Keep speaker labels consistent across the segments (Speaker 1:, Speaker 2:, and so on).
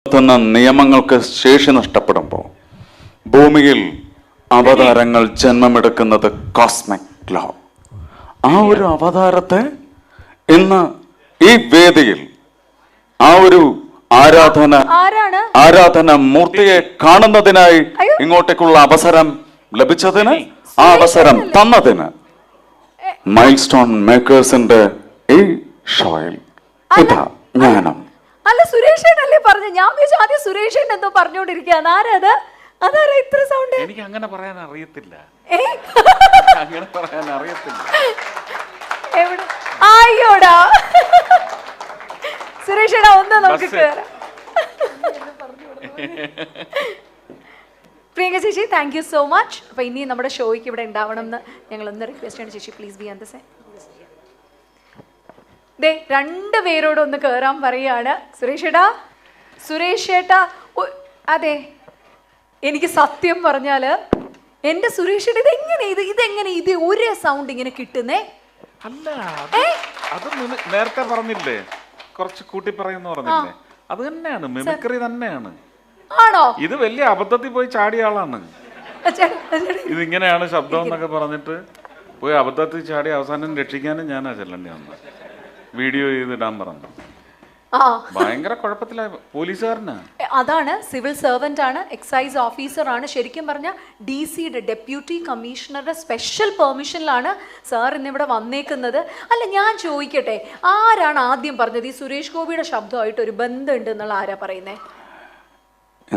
Speaker 1: തന്ന നിയമങ്ങൾക്ക് ശേഷി നഷ്ടപ്പെടുമ്പോൾ ഭൂമിയിൽ അവതാരങ്ങൾ ജന്മമെടുക്കുന്നത് കോസ്മിക് ലോ. ആ ഒരു അവതാരത്തെ ഇന്ന് ഈ വേദിയിൽ ആ ഒരു ആരാധന മൂർത്തിയെ കാണുന്നതിനായി ഇങ്ങോട്ടേക്കുള്ള അവസരം ലഭിച്ചതിന്, ആ അവസരം തന്നതിന് മൈൽ സ്റ്റോൺ മേക്കേഴ്സിന്റെ ഈ ഷോയിൽ ഇതാ ജ്ഞാനം.
Speaker 2: അല്ല, സുരേഷേട്ടല്ലേ പറഞ്ഞു? ഞാൻ ആദ്യം സുരേഷേട്ടൻ എന്തോ പറഞ്ഞോണ്ടിരിക്കുകയാണ്. ആരാത്? അതാരാ ഇത്ര സൗണ്ട്?
Speaker 3: എനിക്ക് അങ്ങനെ പറയാൻ അറിയത്തില്ല. അങ്ങനെ പറയാൻ അറിയത്തില്ല.
Speaker 2: എവിടെ? അയ്യോടാ സുരേഷേട്ടാ, ഒന്ന് നമുക്ക് കേറാം. പ്രിയങ്ക ചേച്ചി, താങ്ക് യു സോ മച്ച്. അപ്പൊ ഇനി നമ്മുടെ ഷോയ്ക്ക് ഇവിടെ ഉണ്ടാവണം എന്ന് ഞങ്ങൾ ഒന്ന് റിക്വസ്റ്റ് ആണ്. ചേച്ചി please be on the side. ദേ, രണ്ടുപേരോട് ഒന്ന് കേറാൻ പറയാണ്. സുരേഷേട്ടാ അതെ, എനിക്ക് സത്യം പറഞ്ഞാല് എന്റെ സുരേഷേട്ട ഇതെങ്ങനെ ഇത് ഒരു സൗണ്ട് ഇങ്ങനെ കിട്ടുന്നേ?
Speaker 3: അല്ല, അത് നേരത്തെ പറഞ്ഞില്ലേ, കുറച്ച് കൂട്ടി പറയുന്ന പറഞ്ഞില്ലേ, അത് തന്നെയാണ്, മിമിക്രി തന്നെയാണ്.
Speaker 2: ആണോ?
Speaker 3: ഇത് വലിയ അബദ്ധത്തിൽ പോയി ചാടിയ ആളാണ്. ഇതിങ്ങനെയാണ് ശബ്ദം എന്നൊക്കെ പറഞ്ഞിട്ട് പോയി അബദ്ധത്തിൽ ചാടി അവസാനം രക്ഷിക്കാനും ഞാനാ ചെല്ലേണ്ടി വന്നത്. വീഡിയോ ചെയ്തിടാൻ പറഞ്ഞു. ഭയങ്കര കുഴപ്പത്തിലായ പോലീസുകാരനാ. അതാണ്,
Speaker 2: സിവിൽ സർവന്റ് ആണ്, എക്സൈസ് ഓഫീസർ ആണ്. ശരിക്കും പറഞ്ഞ DC-യുടെ ഡെപ്യൂട്ടി കമ്മീഷണറുടെ സ്പെഷ്യൽ പെർമിഷനിലാണ് സാർ ഇന്നിവിടെ വന്നേക്കുന്നത്. അല്ല, ഞാൻ ചോദിക്കട്ടെ, ആരാണ് ആദ്യം പറഞ്ഞത് ഈ സുരേഷ് ഗോപിയുടെ ശബ്ദമായിട്ട് ഒരു ബന്ധമുണ്ട് എന്നുള്ള? ആരാ പറയുന്നേ?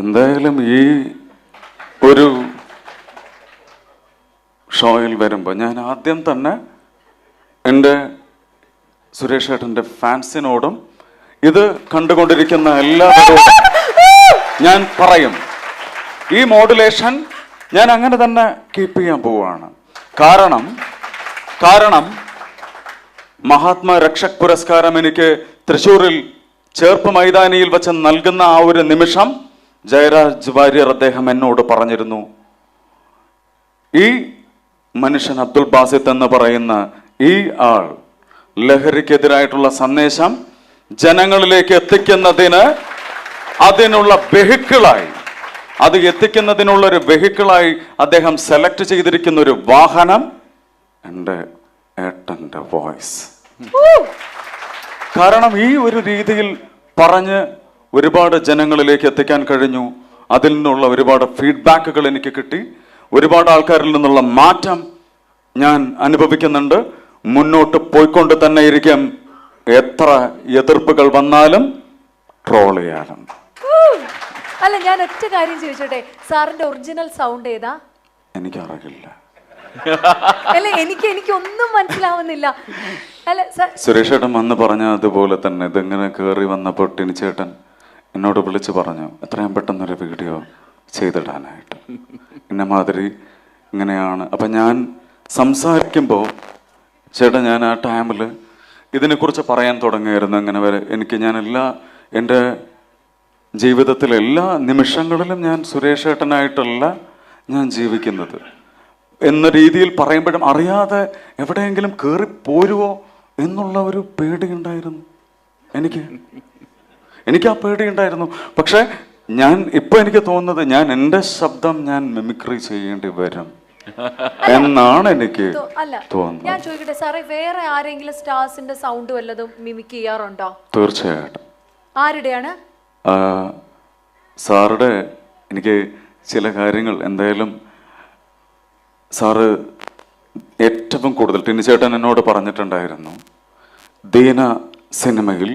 Speaker 1: എന്തായാലും ഈ ഒരു ഷോയിൽ വരുമ്പോൾ ഞാൻ ആദ്യം തന്നെ എൻ്റെ സുരേഷ് ഏട്ടൻ്റെ ഫാൻസിനോടും ഇത് കണ്ടുകൊണ്ടിരിക്കുന്ന എല്ലാവരോടും ഞാൻ പറയും, ഈ മോഡുലേഷൻ ഞാൻ അങ്ങനെ തന്നെ കീപ്പ് ചെയ്യാൻ പോവുകയാണ്. കാരണം മഹാത്മാ രക്ഷക് പുരസ്കാരം എനിക്ക് തൃശ്ശൂരിൽ ചേർപ്പ് മൈതാനിയിൽ വെച്ച് നൽകുന്ന ആ ഒരു നിമിഷം ജയരാജ് വാര്യർ അദ്ദേഹം എന്നോട് പറഞ്ഞിരുന്നു, ഈ മനുഷ്യൻ അബ്ദുൽ ബാസിത്ത് എന്ന് പറയുന്ന ഈ ആൾ ലഹരിക്കെതിരായിട്ടുള്ള സന്ദേശം ജനങ്ങളിലേക്ക് എത്തിക്കുന്നതിന് അതിനുള്ള വെഹിക്കിളായി, അത് എത്തിക്കുന്നതിനുള്ള ഒരു വെഹിക്കിളായി അദ്ദേഹം സെലക്ട് ചെയ്തിരിക്കുന്ന ഒരു വാഹനം എൻ്റെ ഏട്ടൻ്റെ വോയിസ്. കാരണം ഈ ഒരു രീതിയിൽ പറഞ്ഞ് ഒരുപാട് ജനങ്ങളിലേക്ക് എത്തിക്കാൻ കഴിഞ്ഞു. അതിൽ നിന്നുള്ള ഒരുപാട് ഫീഡ്ബാക്കുകൾ എനിക്ക് കിട്ടി. ഒരുപാട് ആൾക്കാരിൽ നിന്നുള്ള മാറ്റം ഞാൻ അനുഭവിക്കുന്നുണ്ട്. മുന്നോട്ട് പോയിക്കൊണ്ട് തന്നെ ഇരിക്കും. എത്ര എതിർപ്പുകൾ വന്നാലും ട്രോൾ ചെയ്യാനും.
Speaker 2: അല്ല, ഞാൻ ഒറ്റ കാര്യം ചോദിച്ചോട്ടെ, സാറിന്റെ ഒറിജിനൽ സൗണ്ട് ഏതാ?
Speaker 1: എനിക്കറിയില്ല.
Speaker 2: അല്ല, എനിക്കൊന്നും മനസ്സിലാവുന്നില്ല. അല്ല,
Speaker 1: സുരേഷ് ചേട്ടൻ വന്ന് പറഞ്ഞ അതുപോലെ തന്നെ ഇതിങ്ങനെ കയറി വന്നപ്പോൾ ടിനിച്ചേട്ടൻ എന്നോട് വിളിച്ച് പറഞ്ഞു, എത്രയും പെട്ടെന്നൊരു വീഡിയോ ചെയ്തിടാനായിട്ട്, ഇന്ന മാതിരി ഇങ്ങനെയാണ്. അപ്പം ഞാൻ സംസാരിക്കുമ്പോൾ ചേട്ടാ, ഞാൻ ആ ടൈമിൽ ഇതിനെക്കുറിച്ച് പറയാൻ തുടങ്ങിയായിരുന്നു. അങ്ങനെ വരെ ഞാൻ എൻ്റെ ജീവിതത്തിലെ എല്ലാ നിമിഷങ്ങളിലും ഞാൻ സുരേഷ് ഏട്ടനായിട്ടല്ല ഞാൻ ജീവിക്കുന്നത് എന്ന രീതിയിൽ പറയുമ്പോഴും അറിയാതെ എവിടെയെങ്കിലും കയറിപ്പോരുവോ എന്നുള്ള ഒരു പേടിയുണ്ടായിരുന്നു എനിക്ക് ആ പേടിയുണ്ടായിരുന്നു. പക്ഷെ ഇപ്പൊ എനിക്ക് തോന്നുന്നത് ഞാൻ എൻ്റെ ശബ്ദം ഞാൻ മിമിക്രി ചെയ്യേണ്ടി വരും എന്നാണ് എനിക്ക് തോന്നുന്നത്.
Speaker 2: ഞാൻ ചോദിക്കട്ടെ സാറേ, വേറെ ആരെങ്കിലും സ്റ്റാർസിന്റെ സൗണ്ട് വല്ലതും മിമിക് ചെയ്യാറുണ്ടോ?
Speaker 1: തീർച്ചയായിട്ടും.
Speaker 2: ആരുടെയാണ്?
Speaker 1: സാറുടെ എനിക്ക് ചില കാര്യങ്ങൾ എന്തായാലും സാറ് ഏറ്റവും കൂടുതൽ ടിനിച്ചേട്ടൻ എന്നോട് പറഞ്ഞിട്ടുണ്ടായിരുന്നു, ദീന സിനിമയിൽ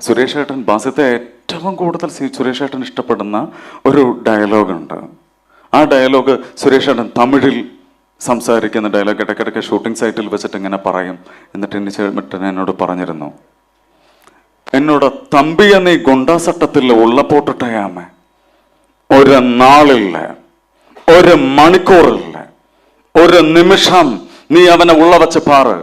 Speaker 1: സുരേഷ് ഏട്ടൻ ബാസിത്തെ ഏറ്റവും കൂടുതൽ സുരേഷ് ഏട്ടൻ ഇഷ്ടപ്പെടുന്ന ഒരു ഡയലോഗുണ്ട്. ആ ഡയലോഗ് സുരേഷ് ഏട്ടൻ തമിഴിൽ സംസാരിക്കുന്ന ഡയലോഗ് ഇടയ്ക്കിടയ്ക്ക് ഷൂട്ടിംഗ് സൈറ്റിൽ വെച്ചിട്ട് ഇങ്ങനെ പറയും. എന്നിട്ട് ടിനിച്ചേട്ടൻ എന്നോട് പറഞ്ഞിരുന്നു, എന്നോട് തമ്പിയ നീ ഗുണ്ടാസട്ടത്തിൽ ഉള്ളപ്പോട്ടിട്ടയാമേ, ഒരു നാളില്ല, ഒരു മണിക്കൂറില്ല, ഒരു നിമിഷം നീ അവനെ ഉള്ളവച്ച് പാറ്.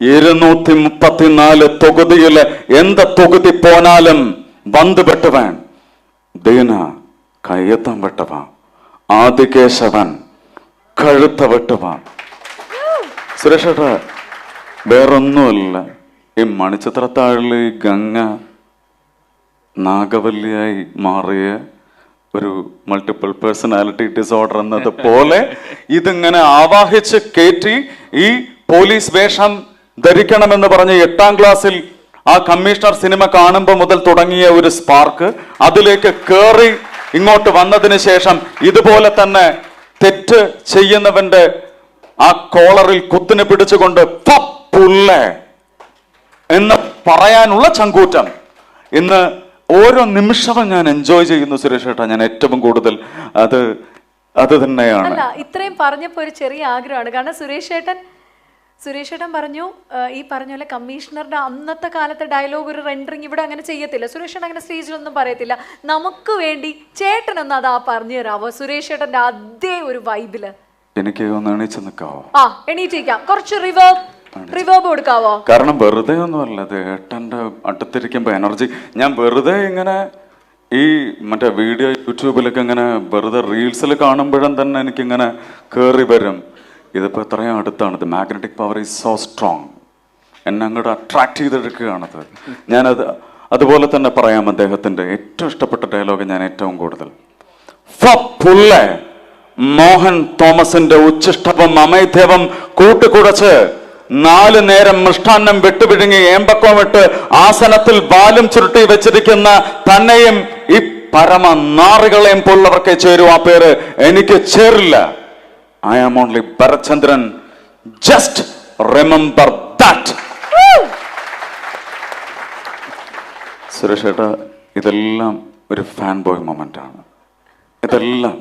Speaker 1: 234 തൊകുതിയില് എന്ത് തൊകുതി പോനാലും വന്ന് വെട്ടുവാൻ ദീന കയ്യത്തം വെട്ടുവാൻ, ആദികേശവൻ കഴുത്ത വെട്ടുവാൻ. സുരേഷ് ഏട്ടാ, വേറൊന്നുമല്ല, ഈ മണിച്ചിത്രത്താഴിൽ ഗംഗ നാഗവല്ലിയായി മാറിയ ഒരു മൾട്ടിപ്പിൾ പേഴ്സണാലിറ്റി ഡിസോർഡർ എന്നത് പോലെ ഇതിങ്ങനെ ആവാഹിച്ച് കയറ്റി ഈ പോലീസ് വേഷം ധരിക്കണമെന്ന് പറഞ്ഞ് 8ാം ക്ലാസ്സിൽ ആ കമ്മീഷണർ സിനിമ കാണുമ്പോൾ മുതൽ തുടങ്ങിയ ഒരു സ്പാർക്ക് അതിലേക്ക് കയറി ഇങ്ങോട്ട് വന്നതിന് ശേഷം ഇതുപോലെ തന്നെ തെറ്റ് ചെയ്യുന്നവന്റെ ആ കോളറിൽ കുത്തിനെ പിടിച്ചുകൊണ്ട് പുള്ളേ എന്ന് പറയാനുള്ള ചങ്കൂറ്റം ഇന്ന് ഓരോ നിമിഷവും ഞാൻ എൻജോയ് ചെയ്യുന്നു സുരേഷ് ഏട്ടാ. ഞാൻ ഏറ്റവും കൂടുതൽ അത് തന്നെയാണ്.
Speaker 2: അല്ല, ഇത്രയും പറഞ്ഞപ്പോൾ ഒരു ചെറിയ ആഗ്രഹമാണ്. കാരണം സുരേഷ് ഏട്ടൻ പറഞ്ഞു ഈ പറഞ്ഞ പോലെ കമ്മീഷണറുടെ അന്നത്തെ കാലത്തെ ഡയലോഗ് ഒരു റെൻഡറിങ് ഇവിടെ അങ്ങനെ ചെയ്യത്തില്ല. സുരേഷ് ഏട്ടൻ അങ്ങനെ സ്റ്റേജിലൊന്നും പറയത്തില്ല. നമുക്ക് വേണ്ടി ചേട്ടനൊന്ന് അതാ പറഞ്ഞു തരാവോ സുരേഷ് ഏട്ടന്റെ അതേ ഒരു വൈബില്?
Speaker 1: എനിക്ക് ഒന്ന് എണീച്ച് നിൽക്കാവോ?
Speaker 2: എണീറ്റിരിക്കാം. കുറച്ച് റിവേർബ് കൊടുക്കാവോ?
Speaker 1: കാരണം വെറുതെ ഒന്നുമല്ല, അത് ഏട്ടൻ്റെ അടുത്തിരിക്കുമ്പോൾ എനർജി. ഞാൻ വെറുതെ ഇങ്ങനെ ഈ മറ്റേ വീഡിയോ യൂട്യൂബിലൊക്കെ ഇങ്ങനെ വെറുതെ റീൽസിൽ കാണുമ്പോഴും തന്നെ എനിക്കിങ്ങനെ കയറി വരും. ഇതിപ്പോൾ എത്രയും അടുത്താണ്. ഇത് magnetic power is so strong. എന്നെ അങ്ങോട്ട് അട്രാക്ട് ചെയ്തെടുക്കുകയാണത്. ഞാനത് അതുപോലെ തന്നെ പറയാം. അദ്ദേഹത്തിൻ്റെ ഏറ്റവും ഇഷ്ടപ്പെട്ട ഡയലോഗ് ഞാൻ ഏറ്റവും കൂടുതൽ മോഹൻ തോമസിന്റെ ഉച്ഛിഷ്ടവും അമൈഥ്യവും കൂട്ടുകുടച്ച് 4 നേരം മൃഷ്ടാന്നം വെട്ടുപിഴുങ്ങി ഏമ്പക്കോമിട്ട് ആസനത്തിൽ ബാലും ചുരുട്ടി വെച്ചിരിക്കുന്ന തന്നെയും ഈ പരമനാറികളെയും പോലുള്ളവർക്കേ ചേരൂ. ആ പേര് എനിക്ക് ചേരില്ല. I am only Bharachandran. Just remember that. Suresh ഏട്ടാ, ഇതെല്ലാം ഒരു ഫാൻ ബോയ് മൊമെന്റ് ആണ്. ഇതെല്ലാം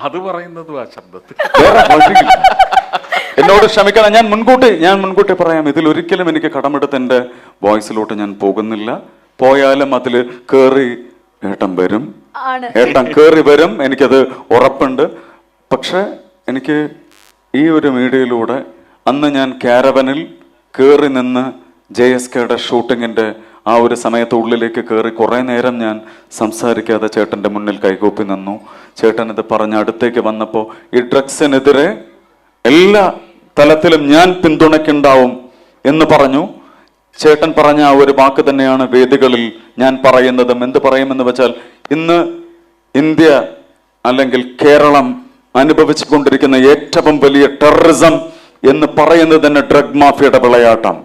Speaker 3: അത് പറയുന്നതും ആ ശബ്ദത്തിൽ.
Speaker 1: എന്നോട് ക്ഷമിക്കണം. ഞാൻ മുൻകൂട്ടി പറയാം, ഇതിലൊരിക്കലും എനിക്ക് കടമെടുത്ത് എൻ്റെ വോയിസിലോട്ട് ഞാൻ പോകുന്നില്ല. പോയാലും അതിൽ കയറി ഏട്ടൻ കയറി വരും. എനിക്കത് ഉറപ്പുണ്ട്. പക്ഷെ എനിക്ക് ഈ ഒരു മീഡിയയിലൂടെ അന്ന് ഞാൻ കാരവനിൽ കയറി നിന്ന് JSKയുടെ ഷൂട്ടിങ്ങിൻ്റെ ആ ഒരു സമയത്ത് ഉള്ളിലേക്ക് കയറി കുറേ നേരം ഞാൻ സംസാരിക്കാതെ ചേട്ടൻ്റെ മുന്നിൽ കൈകൂപ്പി നിന്നു. ചേട്ടൻ ഇത് പറഞ്ഞ് അടുത്തേക്ക് വന്നപ്പോൾ ഈ ഡ്രഗ്സിനെതിരെ എല്ലാ തലത്തിലും ഞാൻ പിന്തുണയ്ക്കുണ്ടാവും എന്ന് പറഞ്ഞു. ചേട്ടൻ പറഞ്ഞ ആ ഒരു വാക്ക് തന്നെയാണ് വേദികളിൽ ഞാൻ പറയുന്നതും. എന്ത് പറയുമെന്ന് വെച്ചാൽ, ഇന്ന് ഇന്ത്യ അല്ലെങ്കിൽ കേരളം അനുഭവിച്ചു കൊണ്ടിരിക്കുന്ന ഏറ്റവും വലിയ ടെററിസം എന്ന് പറയുന്നത് തന്നെ ഡ്രഗ് മാഫിയയുടെ വിളയാട്ടം.